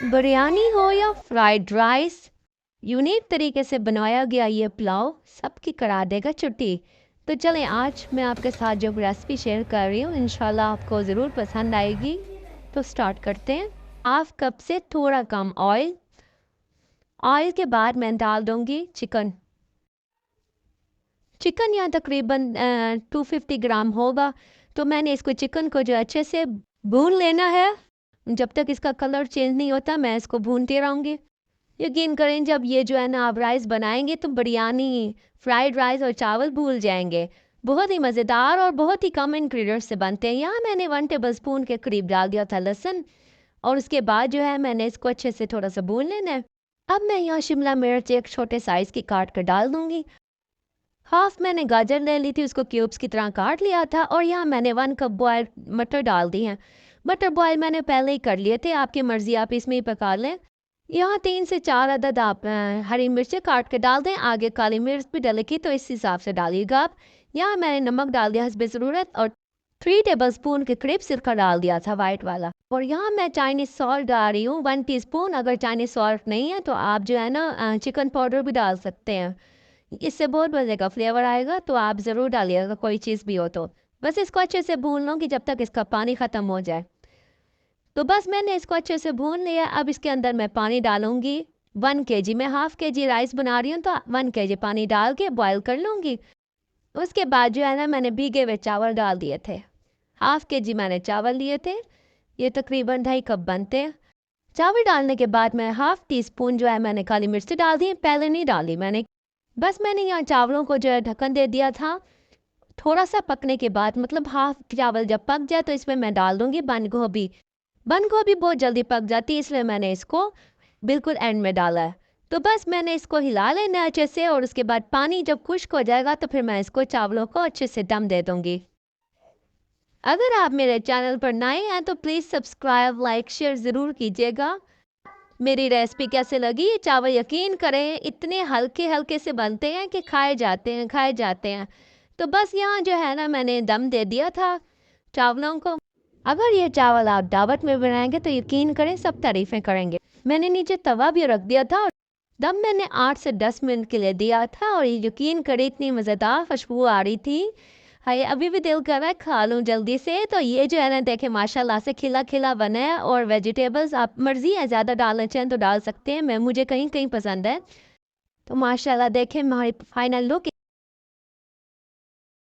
बिरयानी हो या fried rice, unique तरीके से बनाया गया ये पुलाव सबकी करा देगा छुट्टी। तो चलें, आज मैं आपके साथ जो रेसिपी शेयर कर रही हूँ इंशाल्लाह आपको ज़रूर पसंद आएगी। तो स्टार्ट करते हैं। हाफ कप से थोड़ा कम ऑयल। ऑयल के बाद मैं डाल दूँगी चिकन। चिकन यहाँ तकरीबन 250 ग्राम होगा। तो मैंने इसको चिकन को जो अच्छे से भून लेना है। जब तक इसका कलर चेंज नहीं होता मैं इसको भूनती रहूँगी। यकीन करें, जब ये जो है ना आप राइस बनाएंगे तो बिरयानी, फ्राइड राइस और चावल भूल जाएंगे। बहुत ही मज़ेदार और बहुत ही कम इंग्रेडिएंट्स से बनते हैं। यहाँ मैंने 1 टेबल स्पून के करीब डाल दिया था लहसुन, और उसके बाद जो है मैंने इसको अच्छे से थोड़ा सा भून लेना है। अब मैं यहाँ शिमला मिर्च एक छोटे साइज़ की काट कर डाल दूँगी। हाफ मैंने गाजर ले ली थी, उसको क्यूब्स की तरह काट लिया था। और यहाँ मैंने 1 कप बॉयल मटर डाल दी हैं। मटर बॉयल मैंने पहले ही कर लिए थे, आपकी मर्ज़ी, आप इसमें ही पका लें। यहाँ 3 से 4 अदद आप हरी मिर्चें काट के डाल दें। आगे काली मिर्च भी डलेगी तो इस हिसाब से डालिएगा आप। यहाँ मैंने नमक डाल दिया हस्बे ज़रूरत, और 3 टेबल स्पून के करीब सिरका डाल दिया था वाइट वाला। और यहाँ मैं चाइनीज़ सॉल्ट डाल रही हूँ 1 टीस्पून। अगर चाइनीज़ सॉल्ट नहीं है तो आप जो है ना चिकन पाउडर भी डाल सकते हैं, इससे बहुत मज़े का फ्लेवर आएगा। तो आप ज़रूर डालिएगा कोई चीज़ भी हो तो। बस इसको अच्छे से भून लूँगी जब तक इसका पानी ख़त्म हो जाए। तो बस मैंने इसको अच्छे से भून लिया। अब इसके अंदर मैं पानी डालूंगी 1 केजी। मैं हाफ केजी राइस बना रही हूँ तो 1 केजी पानी डाल के बॉयल कर लूँगी। उसके बाद जो है ना मैंने भीगे हुए चावल डाल दिए थे। हाफ केजी मैंने चावल लिए थे, ये तकरीबन 2.5 कप बनते हैं। चावल डालने के बाद मैं हाफ टी स्पून जो है मैंने काली मिर्च डाल दी, पहले नहीं डाली मैंने। बस मैंने यहाँ चावलों को जो है ढक्कन दे दिया था। थोड़ा सा पकने के बाद, मतलब हाफ चावल जब पक जाए तो इसमें मैं डाल दूँगी बंद गोभी। बंद गोभी बहुत जल्दी पक जाती है, इसलिए मैंने इसको बिल्कुल एंड में डाला है। तो बस मैंने इसको हिला लेना अच्छे से, और उसके बाद पानी जब खुश्क हो जाएगा तो फिर मैं इसको चावलों को अच्छे से दम दे दूँगी। अगर आप मेरे चैनल पर नए हैं तो प्लीज़ सब्सक्राइब, लाइक, शेयर ज़रूर कीजिएगा। मेरी रेसिपी कैसे लगी ये चावल यकीन करें इतने हल्के हल्के से बनते हैं कि खाए जाते हैं, खाए जाते हैं। तो बस यहाँ जो है ना मैंने दम दे दिया था चावलों को। अगर ये चावल आप दावत में बनाएंगे तो यकीन करें सब तारीफ़ें करेंगे। मैंने नीचे तवा भी रख दिया था, दम मैंने 8 से 10 मिनट के लिए दिया था, और ये यकीन करें इतनी मज़ेदार खुशबू आ रही थी। हाय, अभी भी दिल कर रहा है खा लूँ जल्दी से। तो ये जो है ना देखें माशाल्लाह से खिला खिला बना है। और वेजिटेबल्स आप मर्ज़ी है ज़्यादा डालना चाहें तो डाल सकते हैं, मैं मुझे कहीं कहीं पसंद है। तो माशाल्लाह देखें हमारी फाइनल लुक